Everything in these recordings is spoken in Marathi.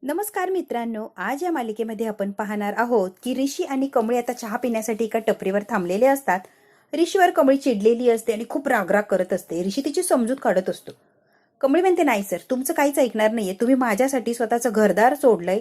नमस्कार मित्रांनो, आज या मालिकेमध्ये आपण पाहणार आहोत की ऋषी आणि कमळी आता चहा पिण्यासाठी एका टपरीवर थांबलेले असतात. ऋषीवर कमळी चिडलेली असते आणि खूप रागराग करत असते. ऋषी तिची समजूत काढत असतो. कमळी म्हणते, नाही सर, तुमचं काहीच ऐकणार नाहीये. तुम्ही माझ्यासाठी स्वतःचं घरदार सोडलंय,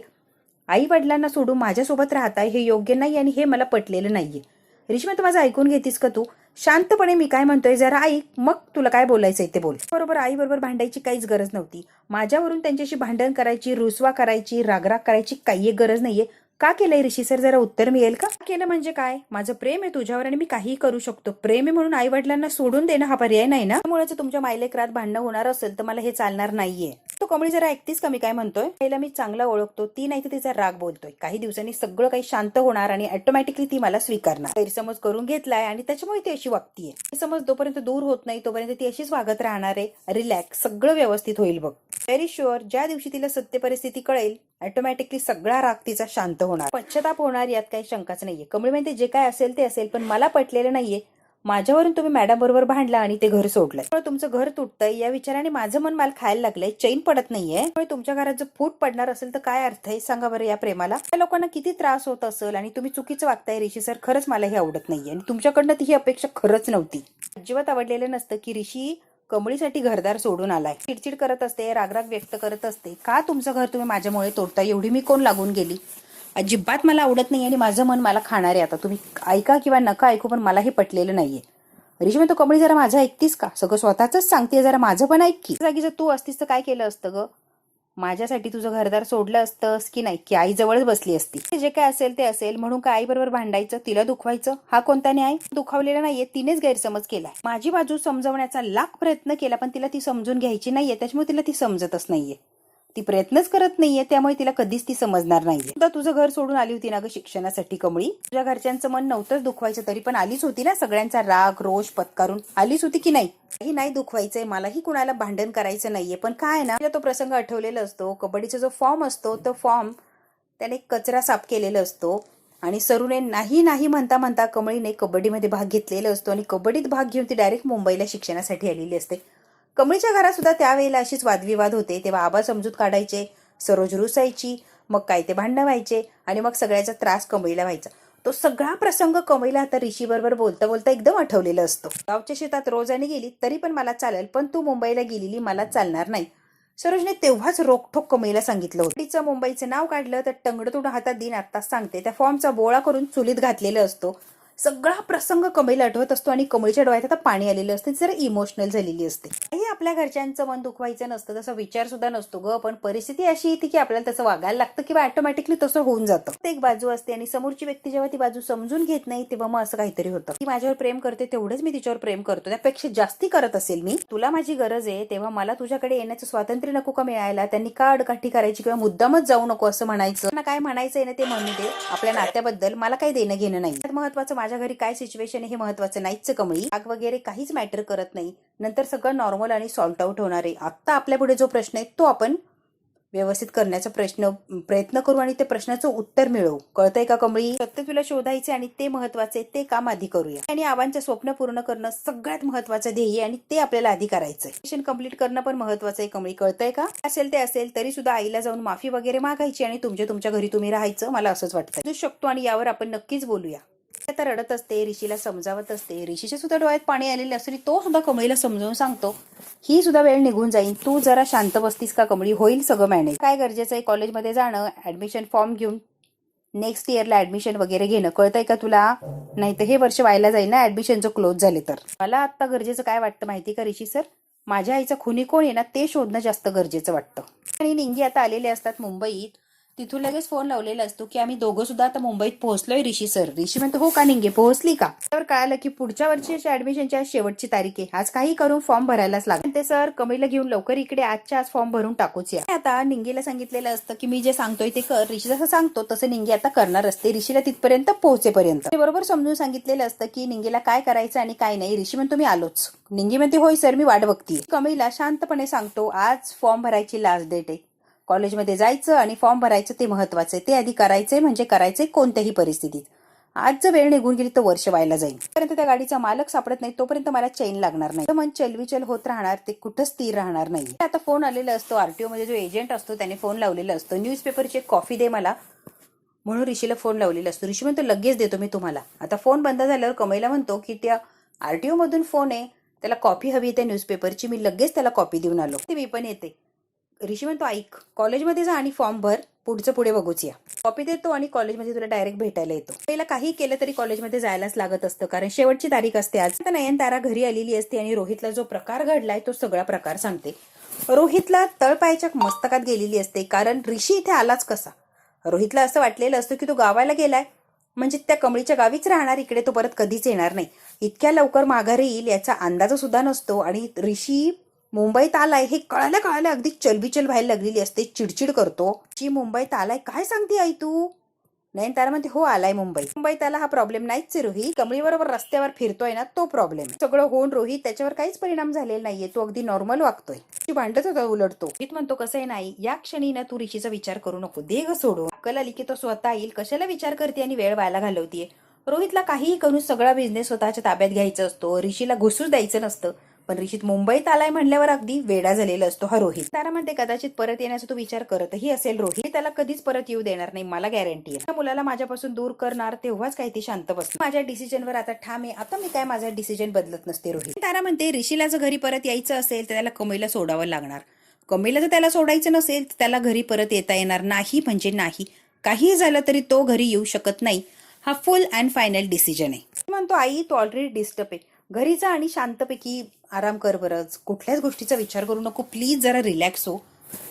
आई वडिलांना सोडून माझ्यासोबत राहताय, हे योग्य नाही आणि हे मला पटलेलं नाहीये. ऋषी म्हणतो, माझं ऐकून घेतीस का तू? शांतपणे मी काय म्हणतोय जरा ऐक, मग तुला काय बोलायचंय ते बोल. बरोबर, आई बरोबर भांडायची काहीच गरज नव्हती. माझ्यावरून त्यांच्याशी भांडण करायची, रुसवा करायची, रागराग करायची काही गरज नाहीये. का केलंय ऋषी सर? जरा उत्तर मिळेल का? केलं म्हणजे काय? माझं प्रेम आहे तुझ्यावर आणि मी काहीही करू शकतो. प्रेम आहे म्हणून आई वडिलांना सोडून देणं हा पर्याय नाही ना. त्यामुळे तुमच्या मायलेकरात भांडणं होणार असेल तर मला हे चालणार नाहीये. तो कमळी जरा ऐकतीस का मी काय म्हणतोय? पहिला मी चांगला ओळखतो, ती नाही तर तिचा राग बोलतोय. काही दिवसांनी सगळं काही शांत होणार आणि ऑटोमॅटिकली ती मला स्वीकारणार. गैरसमज करून घेतलाय आणि त्याच्यामुळे ती अशी वागतीये. समज जोपर्यंत दूर होत नाही तोपर्यंत ती अशीच वागत राहणार आहे. रिलॅक्स, सगळं व्यवस्थित होईल बघ. व्हेरी शुअर, ज्या दिवशी तिला सत्य परिस्थिती कळेल ऑटोमॅटिकली सगळा राग तिचा शांत होणार, पश्चाताप होणार, यात काही शंकाच नाहीये. कमळी म्हणते, जे काय असेल ते असेल, पण मला पटलेलं नाहीये. माझ्यावरून तुम्ही मॅडम बरोबर भांडला आणि ते घर सोडलंय. त्यामुळे तुमचं घर तुटतंय या विचाराने माझं मन मला खायला लागलंय, चैन पडत नाहीये. त्यामुळे तुमच्या घरात जर फूट पडणार असेल तर काय अर्थ आहे सांगा बरं या प्रेमाला? त्या लोकांना किती त्रास होत असेल आणि तुम्ही चुकीचं वागताय ऋषी सर. खरंच मला हे आवडत नाहीये आणि तुमच्याकडनं ही अपेक्षा खरंच नव्हती. अजिबात आवडलेलं नसतं की ऋषी कमळीसाठी घरदार सोडून आलाय. चिडचिड करत असते, रागराग व्यक्त करत असते. का तुमचं घर तुम्ही माझ्यामुळे तोडताय? एवढी मी कोण लागून गेली? अजिबात मला आवडत नाही आणि माझं मन मला खाणार आहे. आता तुम्ही ऐका किंवा नका ऐकू, पण मला हे पटलेलं नाहीये. ऋषी म्हणतो, कमळी जरा माझं ऐकतीस का? सगळं स्वतःच सांगते, जरा माझं पण ऐक की. जागी जर तू असतीस तर काय केलं असतं ग? माझ्यासाठी तुझं घरदार सोडलं असतंस की नाही, की आई जवळच बसली असती? जे काय असेल ते असेल म्हणून काय आई बरोबर भांडायचं, तिला दुखवायचं? हा कोणता न्याय? दुखावलेला नाहीये, तिनेच गैरसमज केलाय. माझी बाजू समजवण्याचा लाख प्रयत्न केला, पण तिला ती समजून घ्यायची नाहीये. त्याच्यामुळे तिला ती समजतच नाहीये. ती प्रयत्नच करत नाहीये, त्यामुळे तिला कधीच ती समजणार नाहीये. सुद्धा तुझं घर सोडून आली होती ना ग शिक्षणासाठी कमळी? तुझ्या घरच्यांचं मन नव्हतंच दुखवायचं, तरी पण आलीच होती ना. सगळ्यांचा राग रोष पत्कारून आलीच होती की नाही? काही नाही दुखवायचंय, मलाही कुणाला भांडण करायचं नाहीये. पण काय ना, तो प्रसंग आठवलेला असतो. कबड्डीचा जो फॉर्म असतो तो फॉर्म त्याने कचरा साफ केलेला असतो आणि सरूने नाही नाही म्हणता म्हणता कमळीने कबड्डीमध्ये भाग घेतलेला असतो आणि कबड्डीत भाग घेऊन ती डायरेक्ट मुंबईला शिक्षणासाठी आलेली असते. कमळीच्या घरात सुद्धा त्यावेळेला अशीच वादविवाद होते. तेव्हा आबा समजूत काढायचे, सरोज रुसायची, मग काय ते भांडणं व्हायचे आणि मग सगळ्याचा त्रास कमळीला व्हायचा. तो सगळा प्रसंग कमळीला आता ऋषी बरोबर बोलता बोलता एकदम आठवलेला असतो. गावच्या शेतात रोजाने गेली तरी पण मला चालेल, पण तू मुंबईला गेलेली मला चालणार नाही. सरोजने तेव्हाच रोखठोक कमळीला सांगितलं होतं. तिचं मुंबईचं नाव काढलं तर टंगडतोड हातात दिन आत्ताच सांगते. त्या फॉर्मचा बोळा करून चुलीत घातलेला असतो. सगळा प्रसंग कमळीला आठवत असतो आणि कमळीच्या डोळ्यात आता पाणी आलेलं असते. जरा इमोशनल झालेली असते. काही आपल्या घरच्यांचं मन दुखवायचं नसतं, तसा विचार सुद्धा नसतो ग, पण परिस्थिती अशी येते की आपल्याला तसं वागायला लागतं किंवा ऑटोमॅटिकली तसं होऊन जातं. एक बाजू असते आणि समोरची व्यक्ती जेव्हा ती बाजू समजून घेत नाही तेव्हा मग असं काहीतरी होतं. ती माझ्यावर प्रेम करते तेवढंच मी तिच्यावर प्रेम करतो, त्यापेक्षा जास्ती करत असेल मी. तुला माझी गरज आहे तेव्हा मला तुझ्याकडे येण्याचं स्वातंत्र्य नको का मिळायला? त्यांनी का अडकाठी करायची किंवा मुद्दामच जाऊ नको असं म्हणायचं ना? काय म्हणायचंय ना ते म्हणू दे. आपल्या नात्याबद्दल मला काही देणं घेणं नाही. महत्वाचं माझ्या घरी काय सिच्युएशन आहे हे महत्वाचं नाहीच कमळी. आग वगैरे काहीच मॅटर करत नाही. नंतर सगळं नॉर्मल आणि सॉल्ट आउट होणार आहे. आता आपल्या पुढे जो प्रश्न आहे तो आपण व्यवस्थित करण्याचा प्रयत्न करू आणि ते प्रश्नाचं उत्तर मिळवू. कळतंय का कमळी? सत्य तुला शोधायचे आणि ते महत्वाचे, ते काम आधी करूया. आणि आबांचं स्वप्न पूर्ण करणं सगळ्यात महत्वाचं ध्येय आणि ते आपल्याला आधी करायचंय. मिशन कंप्लीट करणं पण महत्वाचं आहे कमळी. कळतंय का? असेल ते असेल तरी सुद्धा आईला जाऊन माफी वगैरे मागायची आणि तुमच्या घरी तुम्ही राहायचं. मला असंच वाटतं शकतो आणि यावर आपण नक्कीच बोलूया. आता रडत असते, ऋषीला समजावत असते. ऋषीच्या सुद्धा डोळ्यात पाणी आलेले असते. तो सुद्धा कमळीला समजावून सांगतो, ही सुद्धा वेळ निघून जाईल, तू जरा शांत बसतीस का कमळी? होईल सगळं मॅनेज. काय गरजेचं आहे कॉलेजमध्ये जाणं, ऍडमिशन फॉर्म घेऊन नेक्स्ट इयरला ऍडमिशन वगैरे घेणं. कळतंय का तुला? नाही तर हे वर्ष व्हायला जाईल ना ऍडमिशन जर क्लोज झाले तर. मला आता गरजेचं काय वाटतं माहिती का ऋषी सर? माझ्या आईचा खुनी कोण आहे ना ते शोधणं जास्त गरजेचं वाटतं. आणि निंगी आता आलेले असतात मुंबईत. तिथून लगेच फोन लावलेला असतो की आम्ही दोघं सुद्धा आता मुंबईत पोहोचलोय ऋषी सर. ऋषी म्हणतो, हो का निंगे, पोहोचली का? त्यावर कळालं की पुढच्या वर्षीच्या ऍडमिशनच्या शेवटची तारीख आहे. आज काही करून फॉर्म भरायलाच लागेल. ते सर कमळीला घेऊन लवकर इकडे आजच्या आज फॉर्म भरून टाकूच या. आता निंगीला सांगितलेलं असतं की मी जे सांगतोय ते कर. ऋषी जसं सांगतो तसं निंगी आता करणार असते ऋषीला तिथपर्यंत पोहोचेपर्यंत. बरोबर समजून सांगितलेलं असतं की निंगीला काय करायचं आणि काय नाही. ऋषी म्हणतो, मी आलोच. निंगी म्हणते, होय सर मी वाट बघतीये. कमळीला शांतपणे सांगतो, आज फॉर्म भरायची लास्ट डेट आहे. कॉलेजमध्ये जायचं आणि फॉर्म भरायचं ते महत्वाचं आहे. ते आधी करायचंय म्हणजे करायचंय कोणत्याही परिस्थितीत. आज जर वेळ निघून गेली तर वर्ष व्हायला जाईल. पर्यंत त्या गाडीचा मालक सापडत नाही तोपर्यंत मला चैन लागणार नाही. मन चलविचल होत राहणार, ते कुठं स्थिर राहणार नाही. आता फोन आलेला असतो, आरटीओ मध्ये जो एजंट असतो त्याने फोन लावलेला असतो, न्यूजपेपरची एक कॉफी दे मला म्हणून ऋषीला फोन लावलेला असतो. ऋषी म्हणतो लगेच देतो मी तुम्हाला. आता फोन बंद झाल्यावर कमळीला म्हणतो की त्या आरटीओ मधून फोन आहे, त्याला कॉपी हवी त्या न्यूजपेपरची, मी लगेच त्याला कॉपी देऊन आलो. ते मी पण येते. ऋषी म्हणतो ऐक, कॉलेजमध्ये जा आणि फॉर्म भर, पुढचं पुढे बघूच या. कॉपी देतो आणि कॉलेजमध्ये तुला डायरेक्ट भेटायला येतो. पहिला काही केलं तरी कॉलेजमध्ये जायलाच लागत असतं कारण शेवटची तारीख असते आज. आता नयनतारा घरी आलेली असते आणि रोहितला जो प्रकार घडलाय तो सगळा प्रकार सांगते. रोहितला तळपायाच्या मस्तकात गेलेली असते कारण ऋषी इथे आलाच कसा. रोहितला असं वाटलेलं असतं की तो गावाला गेलाय म्हणजे त्या कमळीच्या गावीच राहणार, इकडे तो परत कधीच येणार नाही. इतक्या लवकर माघारी येईल याचा अंदाज सुद्धा नसतो आणि ऋषी मुंबईत आलाय हे कळायला अगदी चलबिचल व्हायला लागलेली असते, चिडचिड करतो. ची मुंबईत आलाय काय सांगते आई तू? नयनतारा म्हणते हो आलाय मुंबईत आला हा प्रॉब्लेम नाहीच रोहित, कमळी बरोबर रस्त्यावर फिरतोय ना तो प्रॉब्लेम. सगळं होऊन रोहित त्याच्यावर काहीच परिणाम झालेला नाहीये, तो अगदी नॉर्मल वागतोय. भांडत होता उलटतो. रोहित म्हणतो कसं आहे नाही, या क्षणी ना तू ऋषीचा विचार करू नको, दे ग सोडून. अक्कल आली की तो स्वतः येईल, कशाला विचार करते आणि वेळ व्हायला घालवतीये. रोहितला काहीही करून सगळा बिझनेस स्वतःच्या ताब्यात घ्यायचा असतो, ऋषीला घुसूच द्यायचं नसतं. पण ऋषीत मुंबईत आलाय म्हणल्यावर अगदी वेडा झालेला असतो हा रोहित. तारा म्हणते कदाचित परत येण्याचा तो विचार करतही असेल रोहित, त्याला कधीच परत येऊ देणार नाही, मला गॅरंटी आहे. त्या मुलाला माझ्यापासून दूर करणार तेव्हाच काही ती शांत बसते. माझ्या डिसिजनवर आता ठाम आहे, आता मी काय माझा डिसिजन बदलत नसते रोहित. तारा म्हणते ऋषीला जर घरी परत यायचं असेल तर त्याला कमळीला सोडावं लागणार. कमळीला जर त्याला सोडायचं नसेल तर त्याला घरी परत येता येणार नाही म्हणजे नाही. काही झालं तरी तो घरी येऊ शकत नाही, हा फुल अँड फायनल डिसिजन आहे. म्हणतो आई तो ऑलरेडी डिस्टर्ब आहे, घरी जा आणि शांतपैकी आराम कर बरंच, कुठल्याच गोष्टीचा विचार करू नको, प्लीज जरा रिलॅक्स हो.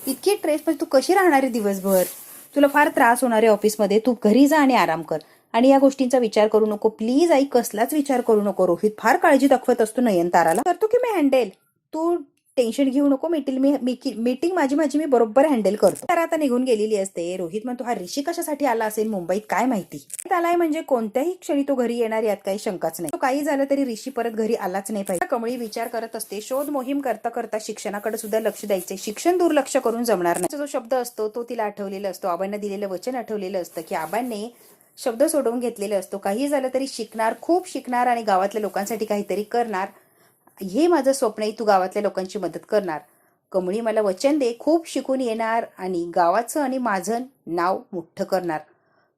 इतकी स्ट्रेस पण तू कशी राहणार आहे दिवसभर, तुला फार त्रास होणार आहे ऑफिसमध्ये, तू घरी जा आणि आराम कर आणि या गोष्टींचा विचार करू नको प्लीज आई, कसलाच विचार करू नको. रोहित फार काळजी दाखवत असतो नयनताराला. करतो की मी हँडेल, तू टेन्शन घेऊ नको, मीटिंग माझी मी बरोबर हँडल करतो. तर आता निघून गेलेली असते. रोहित म्हणतो हा ऋषी कशासाठी आला असेल मुंबईत काय माहिती. आलाय म्हणजे कोणत्याही क्षणी तो घरी येणार यात काही शंकाच नाही. तो काही झालं तरी ऋषी परत घरी आलाच नाही पाहिजे. कमळी विचार करत असते, शोध मोहीम करता शिक्षणाकडे सुद्धा लक्ष द्यायचे, शिक्षण दुर्लक्ष करून जमणार नाही. जो शब्द असतो तो तिला आठवलेला असतो, आबांना दिलेलं वचन आठवलेलं असतं की आबांनी शब्द सोडवून घेतलेलं असतो, काही झालं तरी शिकणार, खूप शिकणार आणि गावातल्या लोकांसाठी काहीतरी करणार, हे माझं स्वप्न आहे, तू गावातल्या लोकांची मदत करणार. कमळी मला वचन दे, खूप शिकून येणार आणि गावाचं आणि माझं नाव मोठं करणार.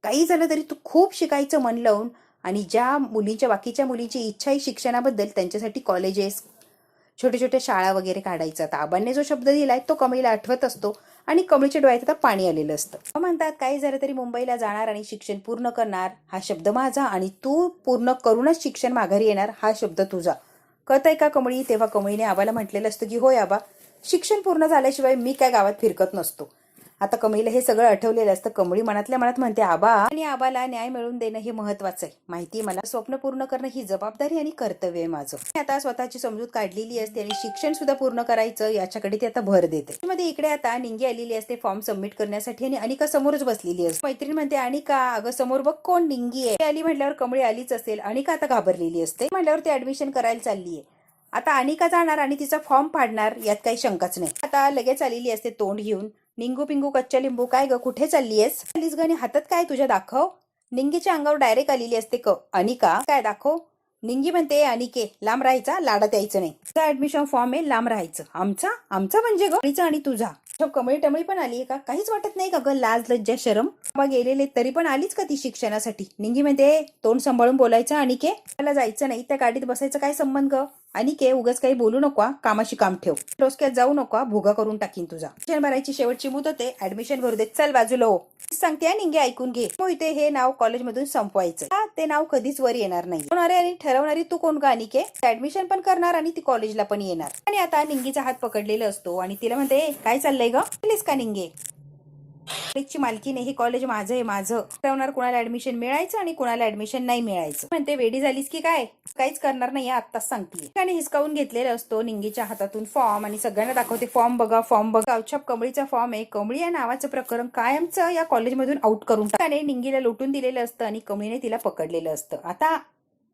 काही झालं तरी तू खूप शिकायचं मन लावून आणि ज्या मुलींच्या बाकीच्या मुलींची इच्छा आहे शिक्षणाबद्दल त्यांच्यासाठी कॉलेजेस, छोट्या छोट्या शाळा वगैरे काढायचं. आता आबांनी जो शब्द दिलाय तो कमळीला आठवत असतो आणि कमळीच्या डोळ्यात आता पाणी आलेलं असतं. म्हणतात काही झालं तरी मुंबईला जाणार आणि शिक्षण पूर्ण करणार हा शब्द माझा आणि तू पूर्ण करूनच शिक्षण माघारी येणार हा शब्द तुझा. कळतंय का कमळी? तेव्हा कमळीने आबाला म्हटलेलं असतं की होय आबा, शिक्षण पूर्ण झाल्याशिवाय मी काय गावात फिरकत नसतो. आता कमळीला हे सगळं आठवलेलं असतं. कमळी मनातल्या मनात म्हणते आबा आणि आबाला न्याय मिळवून देणं हे महत्वाचं आहे, माहितीये मला, स्वप्न पूर्ण करणं ही जबाबदारी आणि कर्तव्य आहे माझं. आता स्वतःची समजूत काढलेली असते आणि शिक्षण सुद्धा पूर्ण करायचं याच्याकडे ती आता भर देते. मध्ये इकडे आता निंगी आलेली असते फॉर्म सबमिट करण्यासाठी आणि अनिका समोरच बसलेली असते. मैत्रीण म्हणते अनिका अगं समोर बघ कोण निंगी आहे. आली म्हटल्यावर कमळी आलीच असेल. अनिका आता घाबरलेली असते. म्हटल्यावर ती ऍडमिशन करायला चाललीये. आता अनिका जाणार आणि तिचा फॉर्म फाडणार यात काही शंकाच नाही. आता लगेच आलेली असते तोंड घेऊन, निंगू पिंगू कच्च्या लिंबू काय ग कुठे चाललीयस? चाललीस ग आणि हातात काय तुझ्या दाखव. निंगीच्या अंगावर डायरेक्ट आलेली असते अनिका काय दाखव. निंगी म्हणते अनिके लांब राहायचा, लाडात यायचं नाही. तुझा ऍडमिशन फॉर्म आहे, लांब राहायचं. आमचा म्हणजे ग आणि तुझा. कमळी टमळी पण आलीये का? काहीच वाटत नाही का ग? लाज लज्जा शरम गेलेले तरी पण आलीच का ती शिक्षणासाठी? निंगी म्हणते तोंड सांभाळून बोलायचं अनिके, मला जायचं नाही त्या गाडीत बसायचं काय संबंध ग? अनिके उगाच काही बोलू नको, कामाशी काम ठेव, रोजक्यात जाऊ नको, भुगा करून टाकीन तुझा. ऍडमिशन भरायची शेवटची मुदत आहे, ऍडमिशन भरू दे, चल बाजूला हो. सांगते निंगे ऐकून घे, मोहिते हे नाव कॉलेजमधून संपवायचं, ते नाव कधीच वर येणार नाही. आणि ठरवणारी तू कोण गा अनिके? ऍडमिशन पण करणार आणि ती कॉलेजला पण येणार. आणि आता निंगीचा हात पकडलेला असतो आणि तिला म्हणते काय चाललंय ग? का निंगे कॉलेजची मालकी नाही, हे कॉलेज माझं आहे, माझं ठरवणार कुणाला ऍडमिशन मिळायचं आणि कुणाला ऍडमिशन नाही मिळायचं. म्हणते वेडी झालीस की काय? काहीच करणार नाही आत्ताच सांगते. त्याने हिसकावून घेतलेला असतो निंगीच्या हातातून फॉर्म आणि सगळ्यांना दाखवते फॉर्म बघा. गावछाप कमळीचा फॉर्म आहे. कमळी या नावाचं प्रकरण कायमचं या कॉलेजमधून आउट करून त्याने निंगीला लुटून दिलेलं असतं आणि कमळीने तिला पकडलेलं असतं. आता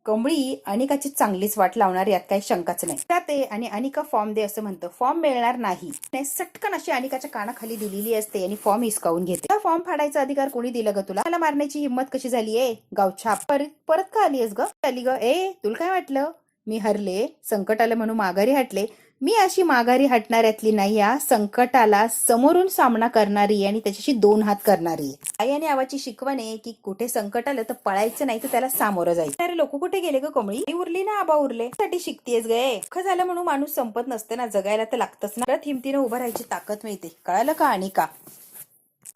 कमळी अनिकाची चांगलीच वाट लावणार यात काही शंकाच नाही. त्यात आणि अनिका फॉर्म दे असं म्हणतं, फॉर्म मिळणार नाही. सटकन अशी अनिकाच्या कानाखाली दिलेली असते आणि फॉर्म हिसकावून घेते. फॉर्म फाडायचा अधिकार कोणी दिलं ग तुला? मला मारण्याची हिंमत कशी झाली आहे? गावछाप. परत का आलीयस ग? आली ग? तुला काय वाटलं मी हरले, संकट आलं म्हणून माघारी हटले? मी अशी माघारी हटणाऱ्यातली नाही या. संकटाला समोरून सामना करणारी आणि त्याच्याशी 2 हात करणारी. आई आणि आवाची शिकवण आहे की कुठे संकट आलं तर पळायचं नाही तर त्याला सामोरं जायचं. अरे लोक कुठे गेले ग कमळी? उरली ना आबा उरले साठी शिकतेस गे. दुःख झालं म्हणून माणूस संपत नसते ना, जगायला तर लागतच ना. परत हिमतीनं उभं राहायची ताकद मिळते. कळालं का? आणि का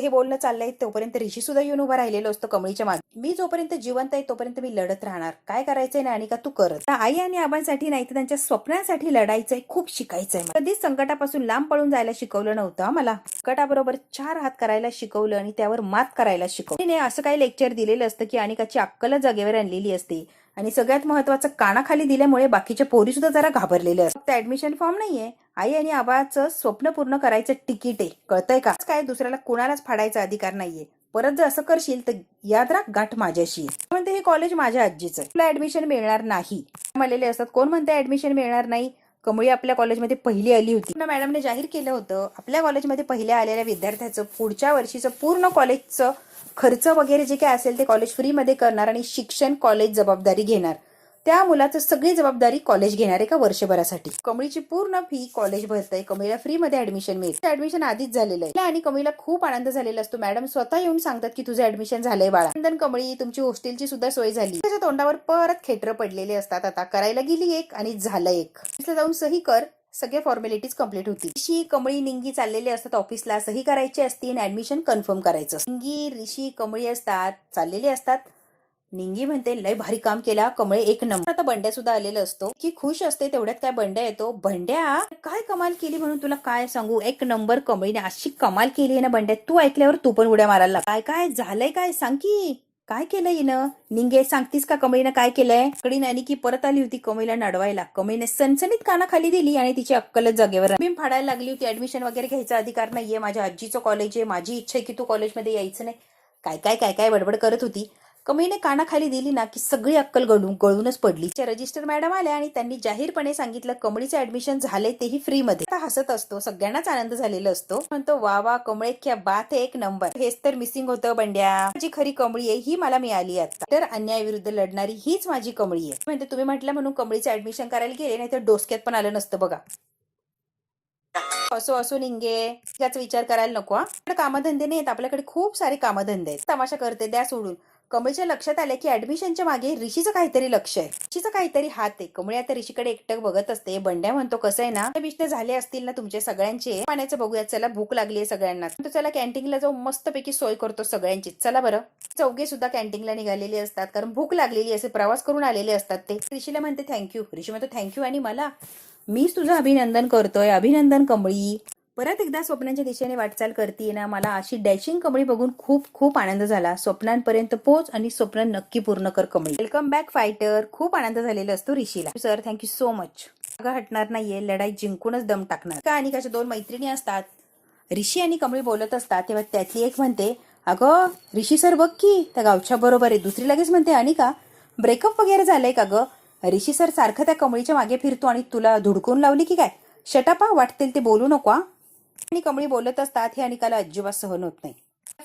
हे बोलणं चाललंय तोपर्यंत ऋषी सुद्धा येऊन उभा राहिलेलो असतो कमळीच्या मागे. मी जोपर्यंत जिवंत आहे तोपर्यंत मी लढत राहणार. काय करायचंय ना आणि का तू करत. आई आणि आबांसाठी नाही तर त्यांच्या स्वप्नांसाठी लढायचंय, खूप शिकायचंय. कधीच संकटापासून लांब पळून जायला शिकवलं नव्हतं मला. संकटाबरोबर 4 हात करायला शिकवलं आणि त्यावर मात करायला शिकवलं. तिने असं काही लेक्चर दिलेलं असतं की अनिकाची अक्कलच जागेवर आणलेली असते. आणि सगळ्यात महत्वाचं कानाखाली दिल्यामुळे बाकीच्या पोरी सुद्धा जरा घाबरलेले असतात. फक्त ऍडमिशन फॉर्म नाहीये, आई आणि आबाचं स्वप्न पूर्ण करायचं तिकीट आहे. कळतंय का? काय दुसऱ्याला कुणालाच फाडायचा अधिकार नाहीये. परत जर असं करशील तर याद राख, गाठ माझ्याशी. म्हणते हे कॉलेज माझ्या आजीचं आहे, तुला ऍडमिशन मिळणार नाही. आलेले असतात. कोण म्हणते ऍडमिशन मिळणार नाही? कमळी आपल्या कॉलेजमध्ये पहिली आली होती. मॅडमने जाहीर केलं होतं आपल्या कॉलेजमध्ये पहिल्या आलेल्या विद्यार्थ्याचं पुढच्या वर्षीचं पूर्ण कॉलेजचं खर्च वगैरे जे काय असेल ते कॉलेज फ्री मध्ये करणार आणि शिक्षण कॉलेज जबाबदारी घेणार. त्या मुलाचं सगळी जबाबदारी कॉलेज घेणार आहे का वर्षभरासाठी. कमळीची पूर्ण फी कॉलेज भरतंय. कमळीला फ्री मध्ये ऍडमिशन मिळेल. ऍडमिशन आधीच झालेलं आहे आणि कमळीला खूप आनंद झालेला असतो. मॅडम स्वतः येऊन सांगतात की तुझं ऍडमिशन झालंय बाळा. नंतर कमळी तुमची हॉस्टेलची सुद्धा सोय झाली. त्याच्या तोंडावर परत खेटर पडलेले असतात. आता करायला गेली एक आणि झालं एक. जाऊन सही कर, सगळे फॉर्मॅलिटीज कम्प्लीट होती. ऋषी कमळी निंगी चाललेले असतात ऑफिसला. सही करायची असते आणि ऍडमिशन कन्फर्म करायचं. निंगी ऋषी कमळी असतात चाललेले असतात. निंगी म्हणते लय भारी काम केला कमळे, 1 नंबर. आता बंड्या सुद्धा आलेला असतो की खुश असते. तेवढ्यात काय बंड्या येतो. बंड्या काय कमाल केली म्हणून तुला काय सांगू. 1 नंबर कमळीने अशी कमाल केली आहे ना बंड्या, तू ऐकल्यावर तू पण उड्या मारायला. काय काय झालंय काय सांग की, काय केलंय हिनं? निंगे सांगतीस का कमळीनं काय केलंय? कडीन आणि की परत आली होती कमळीला नडवायला. कमळीने सनसनीत कानाखाली दिली आणि तिची अक्कलच जागेवर मी फाडायला लागली होती. ऍडमिशन वगैरे घ्यायचा अधिकार नाहीये, माझ्या आजीचं कॉलेज आहे, माझी इच्छा आहे की तू कॉलेजमध्ये यायचं नाही. काय काय काय काय बडबड करत होती. कमळीने कानाखाली दिली ना की सगळी अक्कल गळूनच पडली. रजिस्टर मॅडम आल्या आणि त्यांनी जाहीरपणे सांगितलं कमळीचं ऍडमिशन झालंय, तेही फ्री मध्ये. आता हसत असतो, सगळ्यांनाच आनंद झालेला असतो. म्हणतो वा वा कमळे, क्या बात आहे, 1 नंबर. हेच तर मिसिंग होतं बंड्या. माझी खरी कमळी आहे ही मला मिळाली आता. तर अन्यायाविरुद्ध लढणारी हीच माझी कमळी आहे. म्हणते तुम्ही म्हटलं म्हणून कमळीचं ऍडमिशन करायला गेले, नाही तर डोसक्यात पण आलं नसतं बघा. असो निंगे, त्याचा विचार करायला नको. कामधंदे नाहीत आपल्याकडे, खूप सारे कामधंदे आहेत. तमाशा करते द्या सोडून. कमळीच्या लक्षात आले की ऍडमिशनच्या मागे ऋषीचं काहीतरी लक्ष आहे, ऋषीचं काहीतरी हात आहे. कमळी आता ऋषीकडे एकटक बघत असते. बंड्या म्हणतो कसं आहे ना, विष्णू झाले असतील ना तुमचे सगळ्यांचे, पाण्याचं बघूया चला, भूक लागली आहे सगळ्यांना. तो चला कॅन्टीनला जाऊन मस्तपैकी सोय करतो सगळ्यांची, चला बरं. चौघे सुद्धा कॅन्टीनला निघालेले असतात कारण भूक लागलेली असे, प्रवास करून आलेले असतात ते. ऋषीला म्हणते थँक्यू. ऋषी म्हणतो थँक्यू आणि मला, मीच तुझं अभिनंदन करतोय. अभिनंदन कमळी. परत एकदा स्वप्नांच्या दिशेने वाटचाल करते ना. मला अशी डॅशिंग कमळी बघून खूप खूप आनंद झाला. स्वप्नांपर्यंत पोहोच आणि स्वप्न नक्की पूर्ण कर कमळी. Welcome back fighter. खूप आनंद झालेला असतो ऋषीला. Sir thank you so much. अगं हटणार नाहीये, लढाई जिंकूनच दम टाकणार. का आणि कशा 2 मैत्रिणी असतात. ऋषी आणि कमळी बोलत असतात तेव्हा त्यातली एक म्हणते अगं ऋषी सर बघ की त्या गावच्या बरोबर आहे. दुसरी लगेच म्हणते आणि का ब्रेकअप वगैरे झालंय का ग? ऋषी सर सारखं त्या कमळीच्या मागे फिरतो आणि तुला धुडकून लावली की काय? शटापा, वाटतील ते बोलू नको. आणि कमळी बोलत असतात हे अनिकाला अजिबात सहन होत नाही.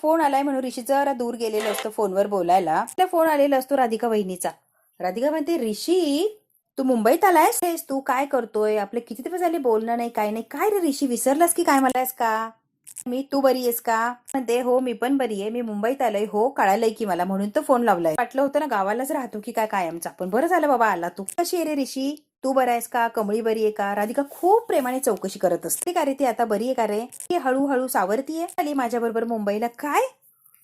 फोन आलाय म्हणून ऋषी जरा दूर गेलेलं असतं फोनवर बोलायला. त्या फोन आलेला असतो राधिका वहिनीचा. राधिका म्हणते ऋषी तू मुंबईत आलायस, तू काय करतोय? आपले किती दिवस झाले बोलणं नाही, काय नाही. काय रे ऋषी विसरलास की काय मलास का? मी तू बरी आहेस का? म्हणते हो मी पण बरी आहे, मी मुंबईत आलोय. हो कळालंय की मला, म्हणून तर फोन लावलाय. वाटलं होतं ना गावालाच राहतो की काय कायमचा, पण बरं झालं बाबा आला तू. कशी आहे रे ऋषी? तू बरा आहेस का? कमळी बरी आहे का? राधिका खूप प्रेमाने चौकशी करत असते. का रे ती आता बरी आहे का रे? ती हळूहळू सावरतीये. आली माझ्या बरोबर मुंबईला. काय?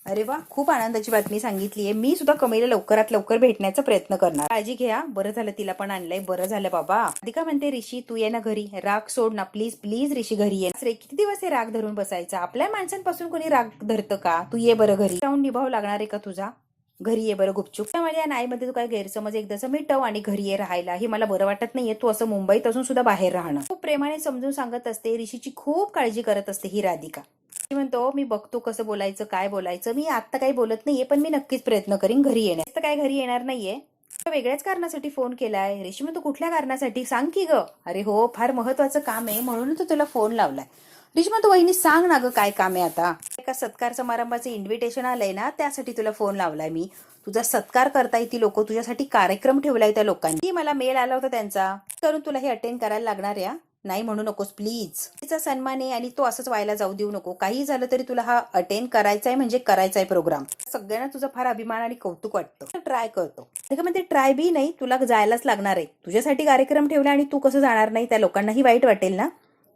अरे वा, खूप आनंदाची बातमी सांगितलीये. मी सुद्धा कमळीला लवकरात लवकर भेटण्याचा प्रयत्न करणार. काळजी घ्या. बरं झालं तिला पण आणलंय, बरं झालं बाबा. राधिका म्हणते ऋषी तू ये ना घरी, राग सोड ना प्लीज प्लीज. ऋषी घरी ये रे. किती दिवस हे राग धरून बसायचा? आपल्या माणसांपासून कोणी राग धरतं का? तू ये बरं घरी. राहून निभाव लागणार आहे का तुझा? घरी ये बरं गुपचूप. त्यामुळे या नाईमध्ये तू काय गैरसमज एकदाच मिटव आणि घरी ये राहायला. ही मला बरं वाटत नाहीये तू असं मुंबईत असून सुद्धा बाहेर राहणं. खूप प्रेमाने समजून सांगत असते. ऋषीची खूप काळजी करत असते ही राधिका. म्हणतो मी बघतो कसं बोलायचं, काय बोलायचं. मी आता काही बोलत नाहीये पण मी नक्कीच प्रयत्न करीन घरी येण्यास. तर काय घरी येणार नाहीये, वेगळ्याच कारणासाठी फोन केलाय. ऋषी म्हणतो कुठल्या कारणासाठी सांग की ग? अरे हो फार महत्वाचं काम आहे म्हणून तो तुला फोन लावलाय. ऋषी म्हणतो वहिनी सांग ना ग काय काम आहे आता. एका सत्कार समारंभाचं इन्व्हिटेशन आलंय ना, त्यासाठी तुला फोन लावलाय मी. तुझा सत्कार करताय ती लोक, तुझ्यासाठी कार्यक्रम ठेवलाय त्या लोकांनी. मला मेल आला होता त्यांचा, करून तुला हे अटेंड करायला लागणार आहे. नाही म्हणू नकोस प्लीज. तिचा सन्मान आहे आणि तो असंच व्हायला जाऊ देऊ नको. काही झालं तरी तुला हा अटेंड करायचा आहे म्हणजे करायचा आहे प्रोग्राम. सगळ्यांना तुझा फार अभिमान आणि कौतुक वाटतं. ट्राय करतो. म्हणजे ट्राय बी नाही, तुला जायलाच लागणार आहे. तुझ्यासाठी कार्यक्रम ठेवला आणि तू कसं जाणार नाही, त्या लोकांनाही वाईट वाटेल ना.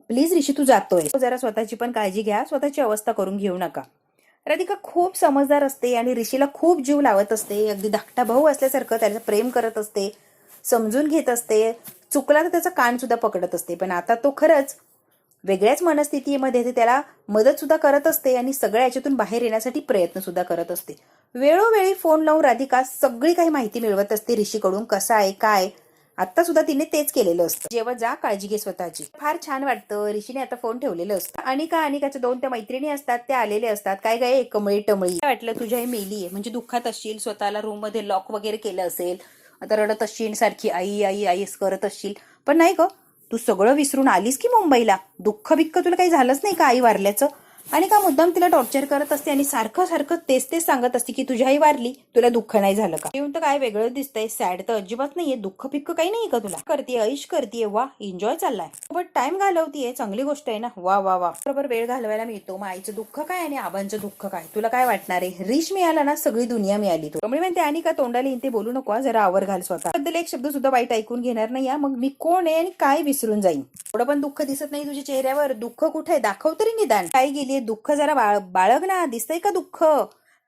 प्लीज ऋषी तू जातोय, जरा स्वतःची पण काळजी घ्या, स्वतःची अवस्था करून घेऊ नका. राधिका खूप समजदार असते आणि ऋषीला खूप जीव लावत असते. अगदी धाकटा भाऊ असल्यासारखं त्याचं प्रेम करत असते, समजून घेत असते. चुकला तर त्याचा कान सुद्धा पकडत असते. पण आता तो खरंच वेगळ्याच मनस्थितीमध्ये त्याला मदत सुद्धा करत असते आणि सगळ्या याच्यातून बाहेर येण्यासाठी प्रयत्न सुद्धा करत असते. वेळोवेळी फोन लावून राधिका सगळी काही माहिती मिळवत असते ऋषीकडून, कसं आहे काय. आता सुद्धा तिने तेच केलेलं असतं. जेव्हा जा काळजी घे स्वतःची. फार छान वाटतं. ऋषीने आता फोन ठेवलेलं असतं. अनिकाच्या 2 त्या मैत्रिणी असतात, त्या आलेले असतात. काय काय कमळी टमळी वाटलं तुझ्या हे मेली आहे म्हणजे दुःखात असशील, स्वतःला रूम मध्ये लॉक वगैरे केलं असेल, आता रडत असशील, सारखी आई आई आई करत असशील. पण नाही ग, तू सगळं विसरून आलीस की मुंबईला. दुःख बिक्क तुला काही झालंच नाही का आई वारल्याचं. आणि का मुद्दाम तिला टॉर्चर करत असते आणि सारखं सारखं तेच सांगत असते की तुझी आई वारली, तुला दुःख नाही झालं का. येऊन तर काय वेगळं दिसतंय, सॅड तर अजिबात नाहीये, दुःख फिक्क काही नाही का तुला. करतीये, ऐश करतीये, वा एन्जॉय चाललाय, बट टाइम घालवतीये, चांगली गोष्ट आहे ना. वा वा वा, बरोबर वेळ घालवायला मिळतो. मग आईचं दुःख काय आणि आबांचं दुःख काय, तुला काय वाटणार आहे. रिश मिळाला ना, सगळी दुनिया मिळाली. तो कमळी म्हणते आणि का तोंडाला येते बोलू नको, जरा आवर घाल स्वतः बद्दल. एक शब्द सुद्धा वाईट ऐकून घेणार नाही. मग मी कोण आहे आणि काय विसरून जाईन. थोडं पण दुःख दिसत नाही तुझ्या चेहऱ्यावर. दुःख कुठे, दाखव तरी निदान. काय गेलीये, दुःख जरा बाळग ना. दिसतंय का दुःख.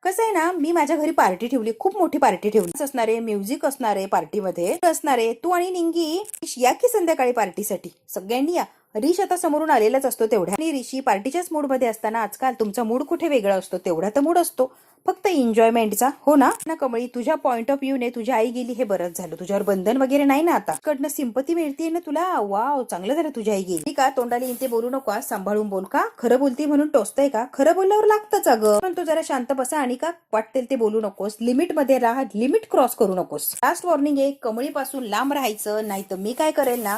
कसं आहे ना, मी माझ्या घरी पार्टी ठेवली, खूप मोठी पार्टी ठेवली असणार आहे, म्युझिक असणार आहे, पार्टीमध्ये असणार आहे. तू आणि निंगी या की संध्याकाळी पार्टीसाठी सगळ्यांनी या. ऋष आता समोरून आलेलाच असतो तेवढ्या, आणि ऋषी पार्टीच्याच मूड मध्ये असताना आजकाल तुमचा मूड कुठे वेगळा असतो, तेवढा तर मूड असतो फक्त एन्जॉयमेंटचा. हो ना कमळी, तुझ्या पॉइंट ऑफ व्ह्यू ने तुझी आई गेली हे बरंच झालं. तुझ्यावर बंधन वगैरे नाही ना आता, कडनं सिंपती मिळते ना तुला. वाव, चांगलं झालं तुझी आई गेली. का तोंडाला येते बोलू नको, सांभाळून बोल. का खरं बोलती म्हणून टोचतंय का, खरं बोलल्यावर लागतंच अगं. पण तू जरा शांत बसा आणि का वाटेल ते बोलू नकोस, लिमिट मध्ये राहा, लिमिट क्रॉस करू नकोस. लास्ट वॉर्निंग आहे, कमळीपासून लांब राहायचं, नाही तर मी काय करेल ना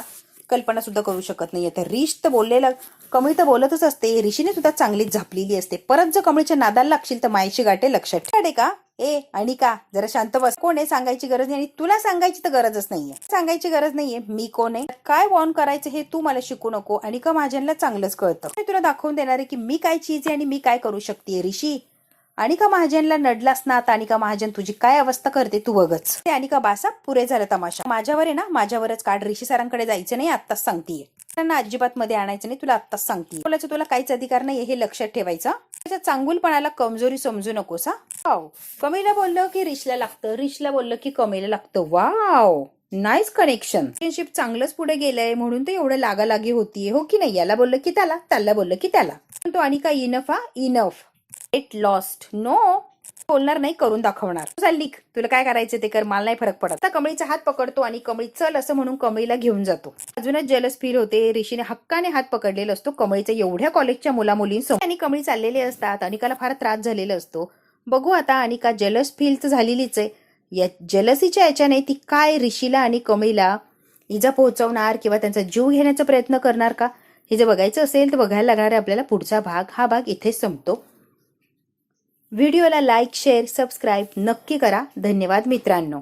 कल्पना सुद्धा करू शकत नाहीये. तर ऋष तर बोललेलं, कमळी तर बोलतच असते, ऋषीने सुद्धा चांगलीच झापलेली असते. परत जर कमळीच्या नादाला लागशील तर मायची गाठे लक्षात ठेव का. आणि का जरा शांत बस. कोण आहे सांगायची गरज नाही, आणि तुला सांगायची तर गरजच नाहीये. सांगायची गरज नाहीये मी कोण आहे, काय वॉर्न करायचं हे तू मला शिकू नको. आणि का महाजनला चांगलंच कळतं. मी तुला दाखवून देणार आहे की मी काय चीज आहे आणि मी काय करू शकते. ऋषी, अनिका महाजनला नडलास ना आता, अनिका महाजन तुझी काय अवस्था करते तू बघच. ते अनिका बासा, पुरे झालं तमाशा. माझ्यावर आहे ना, माझ्यावरच काढ. ऋषी सरांकडे जायचं नाही, आत्ताच सांगतीये. त्यांना अजिबात मध्ये आणायचं नाही, तुला आत्ताच सांगतीये. बोलायचं तुला काहीच अधिकार नाही हे लक्षात ठेवायचं. त्याच्या चांगुलपणाला कमजोरी समजू नकोस. वाव, कमीला बोललं की ऋषला लागतं, ऋषला बोललं की कमीला लागतं. Wow, nice connection. रिलेशनशिप चांगलंच पुढे गेलंय म्हणून तर एवढं लागालागी होतीये, हो की नाही. याला बोललं की त्याला, त्याला बोललं की त्याला. तो अनिका enough, enough, it lost. No बोलणार नाही, करून दाखवणार. चालली, तुला काय करायचं ते कर, मला नाही फरक पडत. आता कमळीचा हात पकडतो आणि कमळी चल असं म्हणून कमळीला घेऊन जातो. अजूनच जलस फील होते. ऋषीने हक्काने हात पकडलेला असतो कमळीच्या एवढ्या कॉलेजच्या मुलामुलींसमोर, आणि कमळी चाललेले असतात. अनिकाला फार त्रास झालेला असतो. बघू आता, अनिका जलस फील तर झालेलीच आहे. या जलसीच्या याच्याने ती काय ऋषीला आणि कमळीला इजा पोहोचवणार किंवा त्यांचा जीव घेण्याचा प्रयत्न करणार का, हे जर बघायचं असेल तर बघायला लागणार आहे आपल्याला पुढचा भाग. हा भाग इथेच संपतो. व्हिडिओला लाईक, शेअर, सबस्क्राईब नक्की करा. धन्यवाद मित्रांनो.